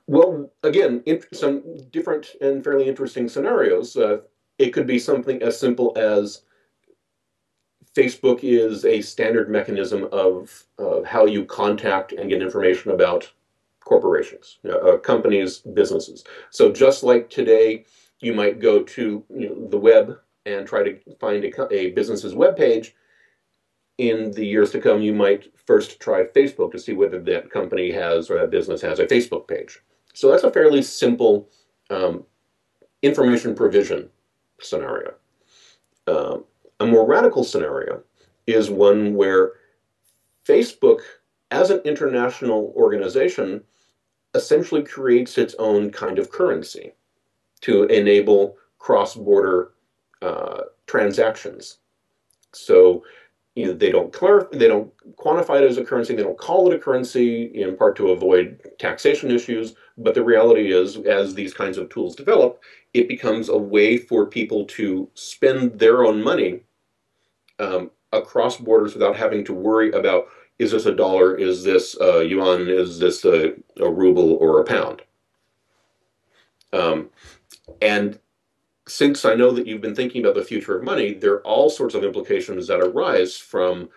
Well, again, some different and fairly interesting scenarios. It could be something as simple as Facebook is a standard mechanism of how you contact and get information about corporations, companies, businesses. So just like today, you might go to the web and try to find a business's web page. In the years to come, you might first try Facebook to see whether that company has or that business has a Facebook page. So that's a fairly simple um, information provision scenario. Um, a more radical scenario is one where Facebook, as an international organization, essentially creates its own kind of currency to enable cross-border transactions. So they don't quantify it as a currency. They don't call it a currency in part to avoid taxation issues. But the reality is, as these kinds of tools develop, it becomes a way for people to spend their own money across borders without having to worry about, is this a dollar, is this a yuan, is this a ruble or a pound? Um, and since I know that you've been thinking about the future of money, there are all sorts of implications that arise from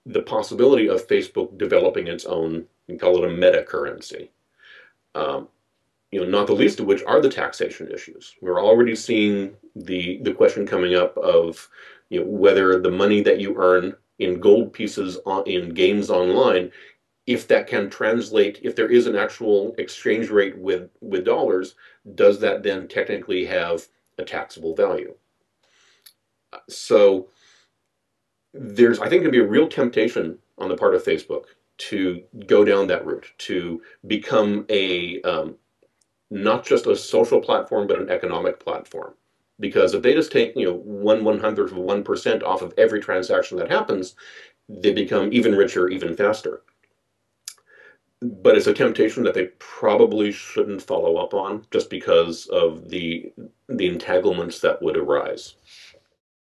the possibility of Facebook developing its own, you call it a meta currency. Um, not the least of which are the taxation issues. We're already seeing the question coming up of whether the money that you earn in gold pieces in games online, if that can translate, if there is an actual exchange rate with dollars, does that then technically have a taxable value? So there's, I think, going to be a real temptation on the part of Facebook to go down that route, to become a not just a social platform, but an economic platform. Because if they just take, 1/100th of 1% off of every transaction that happens, they become even richer, even faster. But it's a temptation that they probably shouldn't follow up on just because of the entanglements that would arise.